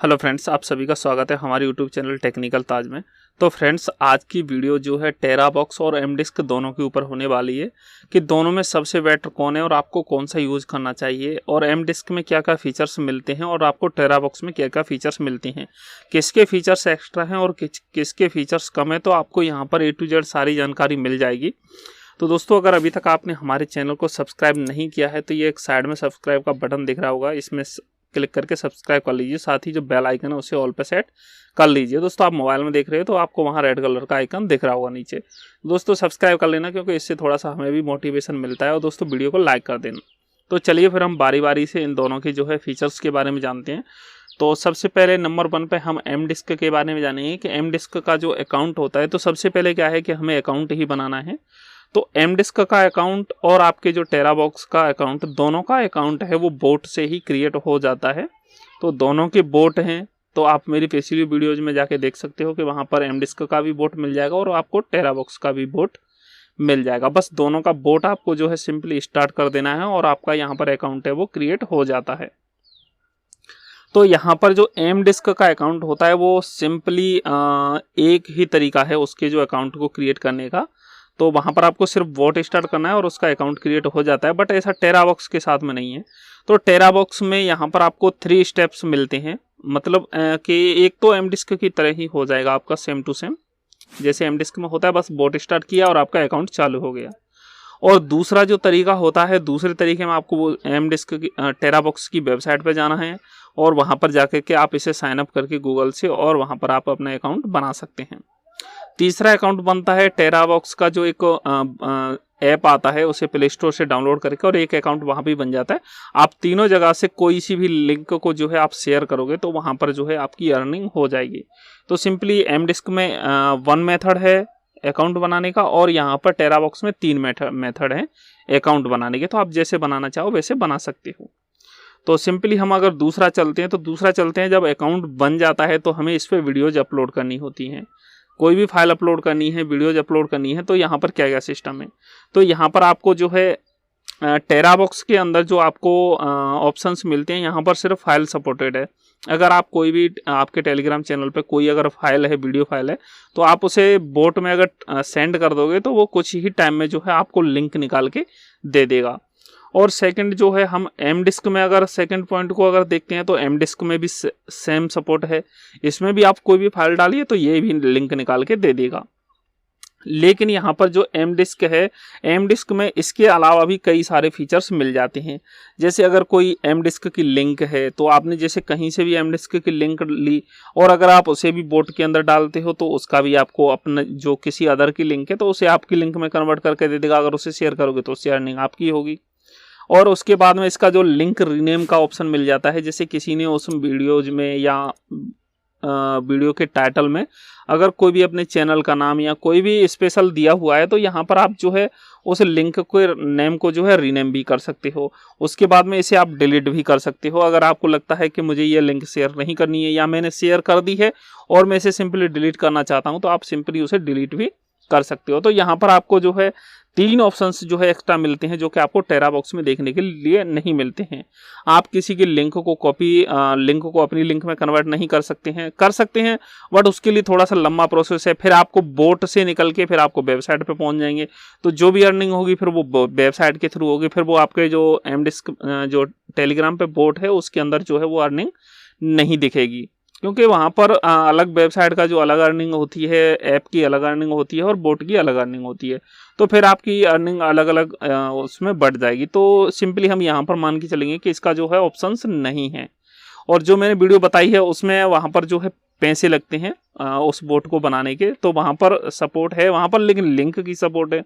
Hello friends, आप सभी का स्वागत है हमारे यूट्यूब चैनल टेक्निकल ताज में। तो फ्रेंड्स, आज की वीडियो जो है टेराबॉक्स और एम डिस्क दोनों के ऊपर होने वाली है कि दोनों में सबसे बेटर कौन है और आपको कौन सा यूज़ करना चाहिए, और एम डिस्क में क्या क्या फीचर्स मिलते हैं और आपको टेराबॉक्स में क्या क्या फीचर्स मिलते हैं, किसके फीचर्स एक्स्ट्रा हैं और किसके फीचर्स कम है। तो आपको यहाँ पर A to Z सारी जानकारी मिल जाएगी। तो दोस्तों, अगर अभी तक आपने हमारे चैनल को सब्सक्राइब नहीं किया है तो ये एक साइड में सब्सक्राइब का बटन दिख रहा होगा, इसमें क्लिक करके सब्सक्राइब कर लीजिए। साथ ही जो बेल आइकन है उसे ऑल पे सेट कर लीजिए। दोस्तों, आप मोबाइल में देख रहे हो तो आपको वहाँ रेड कलर का आइकन दिख रहा होगा नीचे। दोस्तों, सब्सक्राइब कर लेना, क्योंकि इससे थोड़ा सा हमें भी मोटिवेशन मिलता है। और दोस्तों, वीडियो को लाइक कर देना। तो चलिए फिर हम बारी बारी से इन दोनों के जो है फीचर्स के बारे में जानते हैं। तो सबसे पहले नंबर 1 पे हम एम डिस्क के बारे में जानेंगे कि एम डिस्क का जो अकाउंट होता है। तो सबसे पहले क्या है कि हमें अकाउंट ही बनाना है। तो एम डिस्क का अकाउंट और आपके जो टेराबॉक्स का अकाउंट, दोनों का अकाउंट है वो बोट से ही क्रिएट हो जाता है। तो दोनों के बोट हैं, तो आप मेरी पिछली वीडियोज में जाके देख सकते हो कि वहाँ पर एम डिस्क का भी बोट मिल जाएगा और आपको टेराबॉक्स का भी बोट मिल जाएगा। बस दोनों का बोट आपको जो है सिंपली स्टार्ट कर देना है और आपका यहाँ पर अकाउंट है वो क्रिएट हो जाता है। तो यहाँ पर जो एम डिस्क का अकाउंट होता है वो सिंपली एक ही तरीका है उसके जो अकाउंट को क्रिएट करने का। तो वहाँ पर आपको सिर्फ बोट स्टार्ट करना है और उसका अकाउंट क्रिएट हो जाता है। बट ऐसा टेराबॉक्स के साथ में नहीं है। तो टेराबॉक्स में यहाँ पर आपको 3 स्टेप्स मिलते हैं। मतलब कि एक तो एम डिस्क की तरह ही हो जाएगा आपका सेम टू सेम, जैसे एम डिस्क में होता है, बस बोट स्टार्ट किया और आपका अकाउंट चालू हो गया। और दूसरा जो तरीका होता है, दूसरे तरीके में आपको वो एम डिस्क की टेराबॉक्स की वेबसाइट पर जाना है और वहाँ पर जाकर के आप इसे साइन अप करके गूगल से, और वहाँ पर आप अपना अकाउंट बना सकते हैं। तीसरा अकाउंट बनता है टेराबॉक्स का जो एक ऐप आता है, उसे प्ले स्टोर से डाउनलोड करके, और एक अकाउंट वहाँ भी बन जाता है। आप तीनों जगह से कोई सी भी लिंक को जो है आप शेयर करोगे तो वहाँ पर जो है आपकी अर्निंग हो जाएगी। तो सिंपली एम डिस्क में 1 मेथड है अकाउंट बनाने का, और यहाँ पर टेराबॉक्स में 3 मेथड है अकाउंट बनाने के। तो आप जैसे बनाना चाहो वैसे बना सकते हो। तो सिंपली हम अगर दूसरा चलते हैं, जब अकाउंट बन जाता है तो हमें इस पर वीडियोज अपलोड करनी होती हैं। कोई भी फाइल अपलोड करनी है, वीडियोज अपलोड करनी है, तो यहाँ पर क्या क्या सिस्टम है। तो यहाँ पर आपको जो है टेराबॉक्स के अंदर जो आपको ऑप्शंस मिलते हैं, यहाँ पर सिर्फ फाइल सपोर्टेड है। अगर आप कोई भी आपके टेलीग्राम चैनल पे कोई अगर फाइल है, वीडियो फाइल है, तो आप उसे बोट में अगर सेंड कर दोगे तो वो कुछ ही टाइम में जो है आपको लिंक निकाल के दे देगा। और सेकंड जो है, हम एम डिस्क में अगर सेकंड पॉइंट को अगर देखते हैं तो एम डिस्क में भी सेम सपोर्ट है। इसमें भी आप कोई भी फाइल डालिए तो ये भी लिंक निकाल के दे देगा। लेकिन यहाँ पर जो एम डिस्क है, एम डिस्क में इसके अलावा भी कई सारे फीचर्स मिल जाते हैं। जैसे अगर कोई एम डिस्क की लिंक है, तो आपने जैसे कहीं से भी एम डिस्क की लिंक ली और अगर आप उसे भी बोट के अंदर डालते हो तो उसका भी आपको अपना जो किसी अदर की लिंक है तो उसे आपकी लिंक में कन्वर्ट करके दे देगा। अगर उसे शेयर करोगे तो उससे अर्निंग आपकी होगी। और उसके बाद में इसका जो लिंक रीनेम का ऑप्शन मिल जाता है। जैसे किसी ने उस वीडियोज में या वीडियो के टाइटल में अगर कोई भी अपने चैनल का नाम या कोई भी स्पेशल दिया हुआ है, तो यहाँ पर आप जो है उस लिंक को नेम को जो है रीनेम भी कर सकते हो। उसके बाद में इसे आप डिलीट भी कर सकते हो। अगर आपको लगता है कि मुझे ये लिंक शेयर नहीं करनी है या मैंने शेयर कर दी है और मैं इसे सिंपली डिलीट करना चाहता हूँ, तो आप सिंपली उसे डिलीट भी कर सकते हो। तो यहाँ पर आपको जो है 3 ऑप्शंस जो है एक्स्ट्रा मिलते हैं, जो कि आपको टेराबॉक्स में देखने के लिए नहीं मिलते हैं। आप किसी की लिंक को अपनी लिंक में कन्वर्ट नहीं कर सकते हैं, बट उसके लिए थोड़ा सा लंबा प्रोसेस है। फिर आपको बोट से निकल के फिर आपको वेबसाइट पे पहुंच जाएंगे, तो जो भी अर्निंग होगी फिर वो वेबसाइट के थ्रू होगी। फिर वो आपके जो एम डिस्क जो टेलीग्राम पे बोट है उसके अंदर जो है वो अर्निंग नहीं दिखेगी, क्योंकि वहाँ पर अलग वेबसाइट का जो अलग अर्निंग होती है, ऐप की अलग अर्निंग होती है और बोट की अलग अर्निंग होती है। तो फिर आपकी अर्निंग अलग अलग उसमें बढ़ जाएगी। तो सिंपली हम यहाँ पर मान के चलेंगे कि इसका जो है ऑप्शंस नहीं है। और जो मैंने वीडियो बताई है उसमें वहाँ पर जो है पैसे लगते हैं उस बोट को बनाने के, तो वहाँ पर सपोर्ट है वहाँ पर, लेकिन लिंक की सपोर्ट है।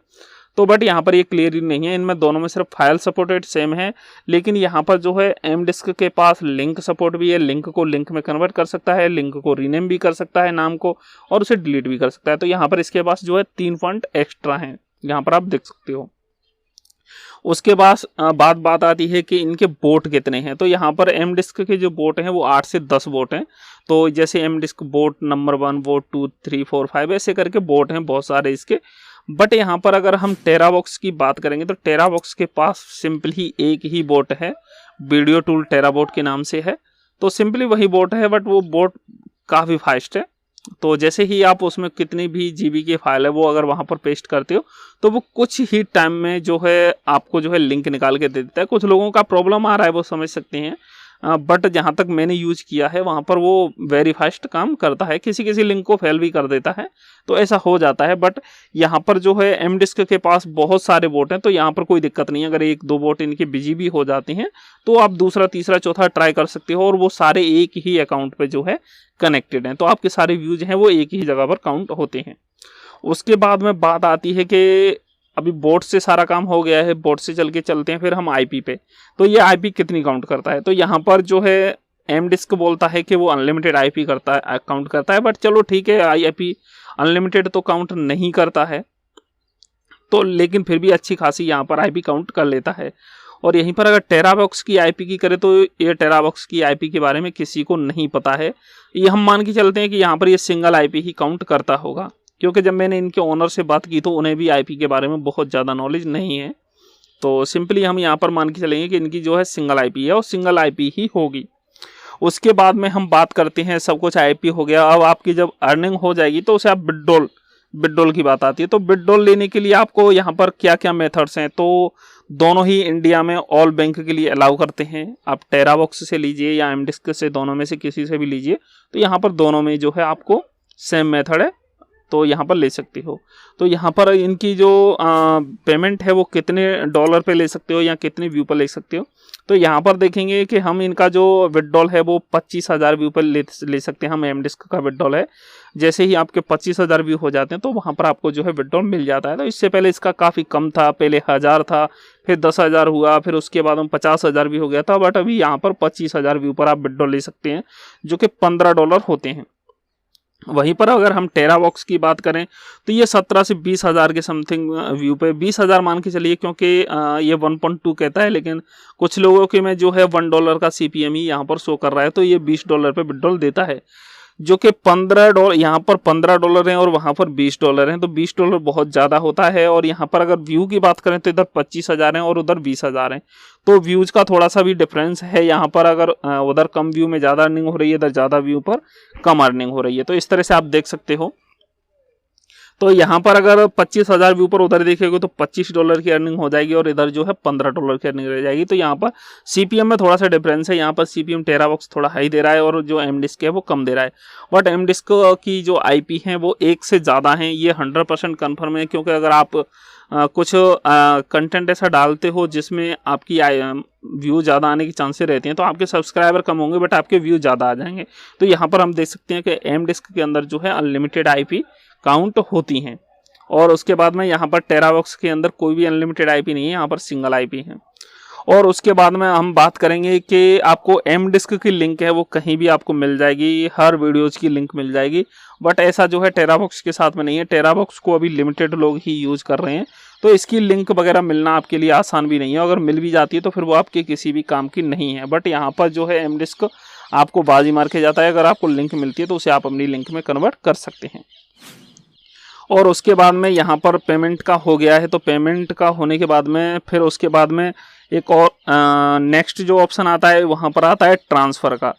तो बट यहाँ पर ये क्लियर ही नहीं है। इनमें दोनों में सिर्फ फाइल सपोर्टेड सेम है, लेकिन यहाँ पर जो है एम डिस्क के पास लिंक सपोर्ट भी है। लिंक को लिंक में कन्वर्ट कर सकता है, लिंक को रीनेम भी कर सकता है नाम को, और उसे डिलीट भी कर सकता है। तो यहाँ पर इसके पास जो है 3 पॉइंट एक्स्ट्रा हैं, यहाँ पर आप देख सकते हो। उसके बाद बात आती है कि इनके बोट कितने हैं। तो यहाँ पर एम डिस्क के जो बोट हैं वो 8 से 10 बोट हैं। तो जैसे एम डिस्क बोट नंबर 1, बोट 2, 3, 4, 5 ऐसे करके बोट हैं बहुत सारे इसके। बट यहाँ पर अगर हम टेराबॉक्स की बात करेंगे तो टेराबॉक्स के पास सिंपल ही एक ही बोट है, वीडियो टूल टेराबॉट के नाम से है। तो सिंपली वही बोट है, बट वो बोट काफ़ी फास्ट है। तो जैसे ही आप उसमें कितनी भी जीबी की फाइल है वो अगर वहाँ पर पेस्ट करते हो तो वो कुछ ही टाइम में जो है आपको जो है लिंक निकाल के दे देता है। कुछ लोगों का प्रॉब्लम आ रहा है वो समझ सकते हैं, बट जहाँ तक मैंने यूज किया है वहाँ पर वो वेरी फास्ट काम करता है। किसी किसी लिंक को फेल भी कर देता है, तो ऐसा हो जाता है। बट यहाँ पर जो है एम डिस्क के पास बहुत सारे बोट हैं, तो यहाँ पर कोई दिक्कत नहीं है। अगर एक दो बोट इनके बिजी भी हो जाते हैं तो आप दूसरा तीसरा चौथा ट्राई कर सकते हो, और वो सारे एक ही अकाउंट पे जो है कनेक्टेड हैं, तो आपके सारे व्यूज हैं वो एक ही जगह पर काउंट होते हैं। उसके बाद में बात आती है कि अभी बोट से सारा काम हो गया है, बोट से चल के चलते हैं फिर हम आईपी पे। तो ये आईपी कितनी काउंट करता है, तो यहाँ पर जो है एम डिस्क बोलता है कि वो अनलिमिटेड आईपी करता है, काउंट करता है। बट चलो ठीक है, आईपी अनलिमिटेड तो काउंट नहीं करता है, तो लेकिन फिर भी अच्छी खासी यहाँ पर आईपी काउंट कर लेता है। और यहीं पर अगर टेराबॉक्स की आईपी की करें तो ये टेराबॉक्स की आईपी के बारे में किसी को नहीं पता है। ये हम मान के चलते हैं कि यहाँ पर ये सिंगल आईपी ही काउंट करता होगा, क्योंकि जब मैंने इनके ओनर से बात की तो उन्हें भी आईपी के बारे में बहुत ज़्यादा नॉलेज नहीं है। तो सिंपली हम यहाँ पर मान के चलेंगे कि इनकी जो है सिंगल आईपी है और सिंगल आईपी ही होगी। उसके बाद में हम बात करते हैं, सब कुछ आईपी हो गया, अब आपकी जब अर्निंग हो जाएगी तो उसे आप विड्रॉल की बात आती है। तो विड्रॉल लेने के लिए आपको यहाँ पर क्या क्या मेथड्स हैं, तो दोनों ही इंडिया में ऑल बैंक के लिए अलाउ करते हैं। आप टेराबॉक्स से लीजिए या एम डिस्क से, दोनों में से किसी से भी लीजिए, तो यहाँ पर दोनों में जो है आपको सेम मेथड है, तो यहाँ पर ले सकते हो। तो यहाँ पर इनकी जो पेमेंट है वो कितने डॉलर पे ले सकते हो या कितने व्यू पर ले सकते हो, तो यहाँ पर देखेंगे कि हम इनका जो विड्रॉल है वो 25,000 व्यू पर ले सकते हैं। हम एम डिस्क का विड्रॉल है, जैसे ही आपके 25,000 व्यू हो जाते हैं तो वहाँ पर आपको जो है विड्रॉल मिल जाता है। तो इससे पहले इसका काफ़ी कम था, पहले 1000 था, फिर 10,000 हुआ, फिर उसके बाद हम 50,000 भी हो गया था। बट अभी यहाँ पर 25,000 व्यू पर आप विड्रॉल ले सकते हैं, जो कि $15 होते हैं। वहीं पर अगर हम टेराबॉक्स की बात करें तो ये 17 से 20,000 के समथिंग व्यू पे, 20,000 मान के चलिए, क्योंकि ये 1.2 कहता है, लेकिन कुछ लोगों के में जो है $1 का CPM ही यहाँ पर शो कर रहा है, तो ये $20 पे विड्रॉल देता है, जो कि $15, यहाँ पर $15 हैं और वहाँ पर $20 हैं। तो $20 बहुत ज़्यादा होता है। और यहाँ पर अगर व्यू की बात करें तो इधर 25,000 हैं और उधर 20,000 हैं, तो व्यूज़ का थोड़ा सा भी डिफरेंस है। यहाँ पर अगर उधर कम व्यू में ज़्यादा अर्निंग हो रही है, इधर ज़्यादा व्यू पर कम अर्निंग हो रही है, तो इस तरह से आप देख सकते हो। तो यहाँ पर अगर 25,000 व्यू पर उधर देखेंगे तो $25 की अर्निंग हो जाएगी और इधर जो है $15 की अर्निंग रह जाएगी। तो यहाँ पर CPM में थोड़ा सा डिफरेंस है, यहाँ पर CPM टेराबॉक्स थोड़ा हाई दे रहा है और जो एम डिस्क है वो कम दे रहा है। बट एम डिस्क की जो IP हैं वो 1 से ज़्यादा हैं, ये 100% कन्फर्म है, क्योंकि अगर आप कुछ कंटेंट ऐसा डालते हो जिसमें आपकी व्यू ज़्यादा आने की चांसेस रहते हैं, तो आपके सब्सक्राइबर कम होंगे बट आपके व्यू ज़्यादा आ जाएंगे। तो यहाँ पर हम देख सकते हैं कि एम डिस्क के अंदर जो है अनलिमिटेड IP काउंट होती हैं। और उसके बाद में यहाँ पर टेराबॉक्स के अंदर कोई भी अनलिमिटेड IP नहीं है, यहाँ पर सिंगल IP है। और उसके बाद में हम बात करेंगे कि आपको एम डिस्क की लिंक है वो कहीं भी आपको मिल जाएगी, हर वीडियोज़ की लिंक मिल जाएगी। बट ऐसा जो है टेराबॉक्स के साथ में नहीं है, टेराबॉक्स को अभी लिमिटेड लोग ही यूज़ कर रहे हैं, तो इसकी लिंक वगैरह मिलना आपके लिए आसान भी नहीं है। अगर मिल भी जाती है तो फिर वो आपके किसी भी काम की नहीं है। बट यहाँ पर जो है एम डिस्क आपको बाजी मार के जाता है, अगर आपको लिंक मिलती है तो उसे आप अपनी लिंक में कन्वर्ट कर सकते हैं। और उसके बाद में यहाँ पर पेमेंट का हो गया है, तो पेमेंट का होने के बाद में फिर उसके बाद में एक और नेक्स्ट जो ऑप्शन आता है वहाँ पर आता है ट्रांसफ़र का।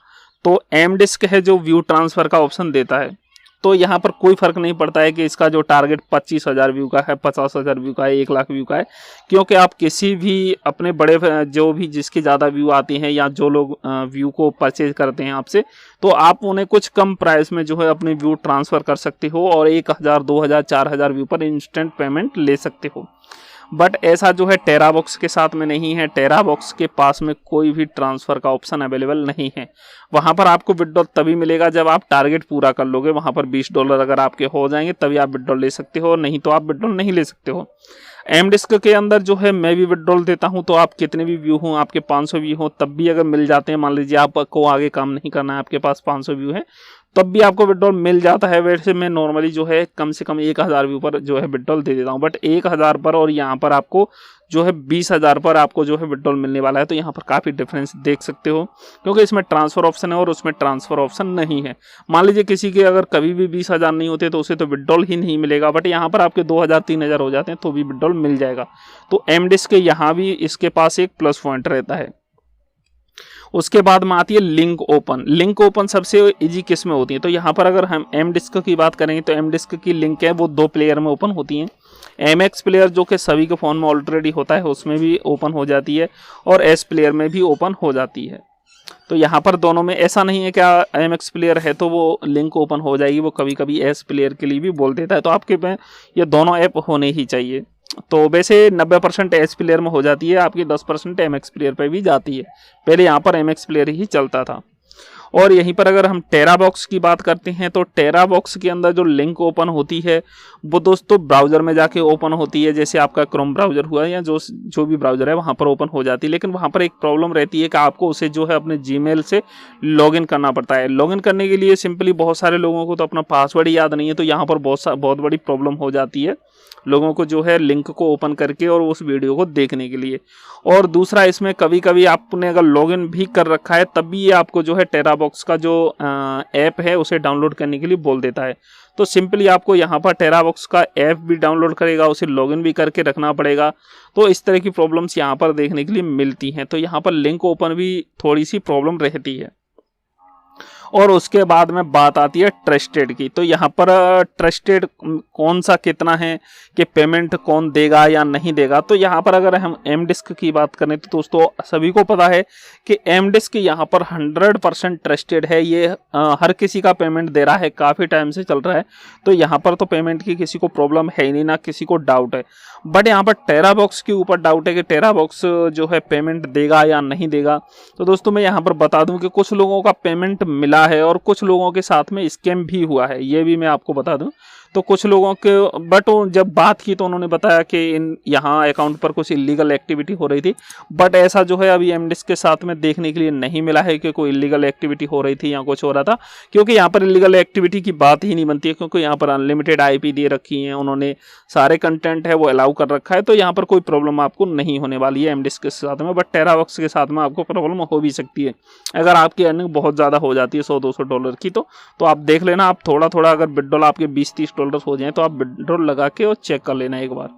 तो एम डिस्क है जो व्यू ट्रांसफ़र का ऑप्शन देता है, तो यहाँ पर कोई फ़र्क नहीं पड़ता है कि इसका जो टारगेट 25,000 व्यू का है, 50,000 व्यू का है, 1 लाख व्यू का है, क्योंकि आप किसी भी अपने बड़े जो भी जिसके ज़्यादा व्यू आते हैं या जो लोग व्यू को परचेज करते हैं आपसे, तो आप उन्हें कुछ कम प्राइस में जो है अपने व्यू ट्रांसफ़र कर सकते हो और 1,000, 2,000, 4,000 व्यू पर इंस्टेंट पेमेंट ले सकते हो। बट ऐसा जो है टेराबॉक्स के साथ में नहीं है। टेराबॉक्स के पास में कोई भी ट्रांसफ़र का ऑप्शन अवेलेबल नहीं है। वहाँ पर आपको विड्रॉल तभी मिलेगा जब आप टारगेट पूरा कर लोगे। वहाँ पर $20 अगर आपके हो जाएंगे तभी आप विड्रॉल ले सकते हो, नहीं तो आप विड्रॉल नहीं ले सकते हो। एम डिस्क के अंदर जो है मैं भी विड्रॉल देता हूँ, तो आप कितने भी व्यू हों, आपके 500 व्यू हों, तब भी अगर मिल जाते हैं, मान लीजिए आपको आगे काम नहीं करना है, आपके पास 500 व्यू है, तब भी आपको विड्रॉल मिल जाता है। वैसे मैं नॉर्मली जो है कम से कम 1,000 व्यू पर जो है विड्रॉल दे देता हूँ, बट 1,000 पर और यहाँ पर आपको जो है 20,000 पर आपको जो है विड्रॉल मिलने वाला है। तो यहाँ पर काफ़ी डिफरेंस देख सकते हो, क्योंकि इसमें ट्रांसफ़र ऑप्शन है और उसमें ट्रांसफ़र ऑप्शन नहीं है। मान लीजिए किसी के अगर कभी भी 20,000 नहीं होते तो उसे तो विड्रॉल ही नहीं मिलेगा, बट यहाँ पर आपके 2,000, 3,000 हो जाते हैं तो भी विड्रॉल मिल जाएगा। तो एम डिस्क यहाँ भी इसके पास एक प्लस पॉइंट रहता है। उसके बाद में आती है लिंक ओपन। लिंक ओपन सबसे इजी किस में होती है, तो यहाँ पर अगर हम एम डिस्क की बात करेंगे तो एम डिस्क की लिंक है वो 2 प्लेयर में ओपन होती हैं। एम एक्स प्लेयर जो कि सभी के फ़ोन में ऑलरेडी होता है उसमें भी ओपन हो जाती है, और एस प्लेयर में भी ओपन हो जाती है। तो यहाँ पर दोनों में ऐसा नहीं है कि एम एक्स प्लेयर है तो वो लिंक ओपन हो जाएगी, वो कभी कभी एस प्लेयर के लिए भी बोल देता है। तो आपके में ये दोनों ऐप होने ही चाहिए। तो वैसे 90% एस प्लेयर में हो जाती है, आपकी 10% एम एक्स प्लेयर पे भी जाती है। पहले यहाँ पर एम एक्स प्लेयर ही चलता था। और यहीं पर अगर हम टेराबॉक्स की बात करते हैं तो टेराबॉक्स के अंदर जो लिंक ओपन होती है वो दोस्तों ब्राउज़र में जाके ओपन होती है, जैसे आपका क्रोम ब्राउज़र हुआ या जो भी ब्राउज़र है वहाँ पर ओपन हो जाती है। लेकिन वहाँ पर एक प्रॉब्लम रहती है कि आपको उसे जो है अपने जीमेल से लॉगिन करना पड़ता है। लॉगिन करने के लिए सिंपली बहुत सारे लोगों को तो अपना पासवर्ड याद नहीं है, तो यहाँ पर बहुत बड़ी प्रॉब्लम हो जाती है लोगों को जो है लिंक को ओपन करके और उस वीडियो को देखने के लिए। और दूसरा, इसमें कभी कभी आपने अगर लॉगिन भी कर रखा है तब भी ये आपको जो है टेराबॉक्स का जो ऐप है उसे डाउनलोड करने के लिए बोल देता है। तो सिंपली आपको यहाँ पर टेराबॉक्स का ऐप भी डाउनलोड करेगा, उसे लॉगिन भी करके रखना पड़ेगा। तो इस तरह की प्रॉब्लम्स यहाँ पर देखने के लिए मिलती हैं। तो यहाँ पर लिंक ओपन भी थोड़ी सी प्रॉब्लम रहती है। और उसके बाद में बात आती है ट्रस्टेड की। तो यहाँ पर ट्रस्टेड कौन सा कितना है कि पेमेंट कौन देगा या नहीं देगा। तो यहाँ पर अगर हम एम डिस्क की बात करें तो दोस्तों सभी को पता है कि एम डिस्क यहाँ पर 100% ट्रस्टेड है। ये हर किसी का पेमेंट दे रहा है, काफ़ी टाइम से चल रहा है। तो यहाँ पर तो पेमेंट की किसी को प्रॉब्लम है ही नहीं, ना किसी को डाउट है। बट यहाँ पर टेराबॉक्स के ऊपर डाउट है कि टेराबॉक्स जो है पेमेंट देगा या नहीं देगा। तो दोस्तों मैं यहाँ पर बता दूँ कि कुछ लोगों का पेमेंट मिला है और कुछ लोगों के साथ में स्कैम भी हुआ है, ये भी मैं आपको बता दूं। तो कुछ लोगों के बट जब बात की तो उन्होंने बताया कि यहाँ अकाउंट पर कुछ इलीगल एक्टिविटी हो रही थी। बट ऐसा जो है अभी एम डिस्क के साथ में देखने के लिए नहीं मिला है कि कोई इलीगल एक्टिविटी हो रही थी या कुछ हो रहा था, क्योंकि यहाँ पर इलीगल एक्टिविटी की बात ही नहीं बनती है, क्योंकि यहाँ पर अनलिमिटेड IP दे रखी है उन्होंने, सारे कंटेंट है वो अलाउ कर रखा है। तो यहाँ पर कोई प्रॉब्लम आपको नहीं होने वाली है एम डिस्क के साथ में। बट टेराबॉक्स के साथ में आपको प्रॉब्लम हो भी सकती है अगर आपकी अर्निंग बहुत ज़्यादा हो जाती है $100-200 की। तो आप देख लेना, आप थोड़ा थोड़ा अगर विड्रॉल आपके $20-30 हो जाए तो आप विड्रॉल लगा के और चेक कर लेना एक बार।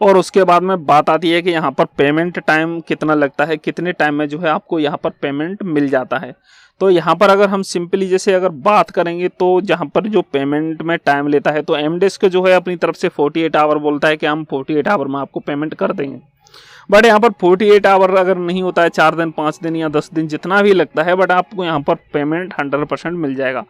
और उसके बाद में बात आती है कि यहाँ पर पेमेंट टाइम कितना लगता है, कितने टाइम में जो है आपको यहाँ पर पेमेंट मिल जाता है। तो यहाँ पर अगर हम सिंपली जैसे अगर बात करेंगे तो जहाँ पर जो पेमेंट में टाइम लेता है तो एम डिस्क जो है अपनी तरफ से 48 आवर बोलता है कि हम 48 आवर में आपको पेमेंट कर देंगे। बट यहाँ पर 48 आवर अगर नहीं होता है, 4 दिन 5 दिन या 10 दिन जितना भी लगता है, बट आपको यहाँ पर पेमेंट 100% मिल जाएगा।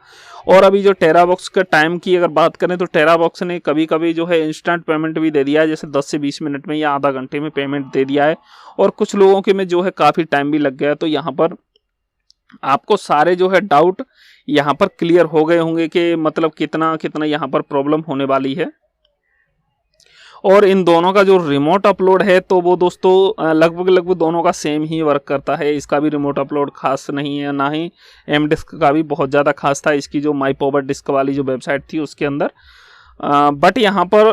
और अभी जो टेराबॉक्स का टाइम की अगर बात करें तो टेराबॉक्स ने कभी कभी जो है इंस्टेंट पेमेंट भी दे दिया है, जैसे 10 से 20 मिनट में या आधा घंटे में पेमेंट दे दिया है। और कुछ लोगों के में जो है काफ़ी टाइम भी लग गया। तो यहाँ पर आपको सारे जो है डाउट यहाँ पर क्लियर हो गए होंगे कि मतलब कितना कितना यहाँ पर प्रॉब्लम होने वाली है। और इन दोनों का जो रिमोट अपलोड है तो वो दोस्तों लगभग दोनों का सेम ही वर्क करता है। इसका भी रिमोट अपलोड खास नहीं है, ना ही एम डिस्क का भी बहुत ज़्यादा खास था इसकी जो माई पावर डिस्क वाली जो वेबसाइट थी उसके अंदर। बट यहाँ पर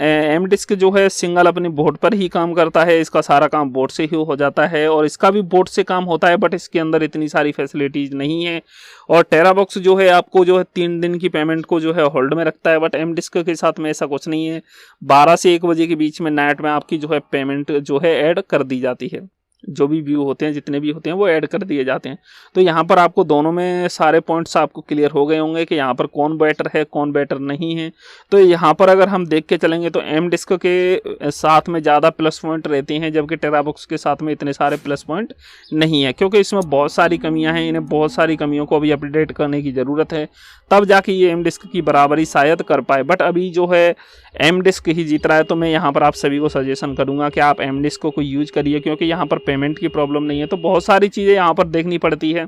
एम डिस्क जो है सिंगल अपनी बोर्ड पर ही काम करता है, इसका सारा काम बोर्ड से ही हो जाता है और इसका भी बोर्ड से काम होता है, बट इसके अंदर इतनी सारी फैसिलिटीज़ नहीं है। और टेराबॉक्स जो है आपको जो है 3 दिन की पेमेंट को जो है होल्ड में रखता है, बट एम डिस्क के साथ में ऐसा कुछ नहीं है। 12 से 1 बजे के बीच में नाइट में आपकी जो है पेमेंट जो है ऐड कर दी जाती है, जो भी व्यू होते हैं जितने भी होते हैं वो ऐड कर दिए जाते हैं। तो यहाँ पर आपको दोनों में सारे पॉइंट्स आपको क्लियर हो गए होंगे कि यहाँ पर कौन बेटर है कौन बेटर नहीं है। तो यहाँ पर अगर हम देख के चलेंगे तो एम डिस्क के साथ में ज़्यादा प्लस पॉइंट रहते हैं, जबकि टेराबॉक्स के साथ में इतने सारे प्लस पॉइंट नहीं है, क्योंकि इसमें बहुत सारी कमियाँ हैं। इन्हें बहुत सारी कमियों को अभी अपडेट करने की ज़रूरत है, तब जाके ये एम डिस्क की बराबरी शायद कर पाए। बट अभी जो है एम डिस्क ही जीत रहा है। तो मैं यहाँ पर आप सभी को सजेशन करूँगा कि आप एम डिस्क को यूज करिए, क्योंकि यहाँ पर पेमेंट की प्रॉब्लम नहीं है। तो बहुत सारी चीज़ें यहाँ पर देखनी पड़ती है।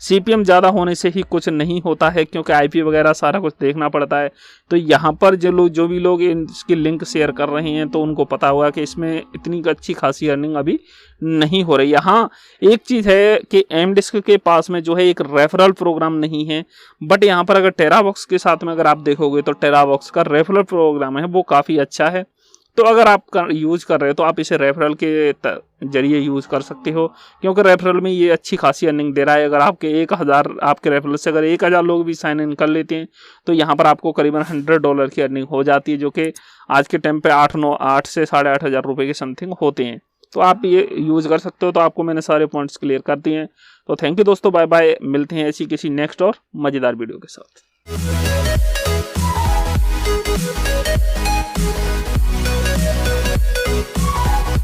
CPM ज़्यादा होने से ही कुछ नहीं होता है, क्योंकि IP वगैरह सारा कुछ देखना पड़ता है। तो यहाँ पर जो भी लोग इसकी लिंक शेयर कर रहे हैं तो उनको पता होगा कि इसमें इतनी अच्छी खासी अर्निंग अभी नहीं हो रही है। हाँ, एक चीज़ है कि एम डिस्क के पास में जो है एक रेफरल प्रोग्राम नहीं है, बट यहाँ पर अगर टेराबॉक्स के साथ में अगर आप देखोगे तो टेराबॉक्स का रेफरल प्रोग्राम है वो काफ़ी अच्छा है। तो अगर आप यूज़ कर रहे हो तो आप इसे रेफरल के जरिए यूज़ कर सकते हो, क्योंकि रेफरल में ये अच्छी खासी अर्निंग दे रहा है। अगर आपके 1000 आपके रेफरल से अगर 1000 लोग भी साइन इन कर लेते हैं तो यहाँ पर आपको करीबन $100 की अर्निंग हो जाती है, जो कि आज के टाइम पे 8 से 8,500 रुपये के समथिंग होते हैं। तो आप ये यूज़ कर सकते हो। तो आपको मैंने सारे पॉइंट्स क्लियर कर दिए हैं। तो थैंक यू दोस्तों, बाय बाय, मिलते हैं ऐसी किसी नेक्स्ट और मज़ेदार वीडियो के साथ।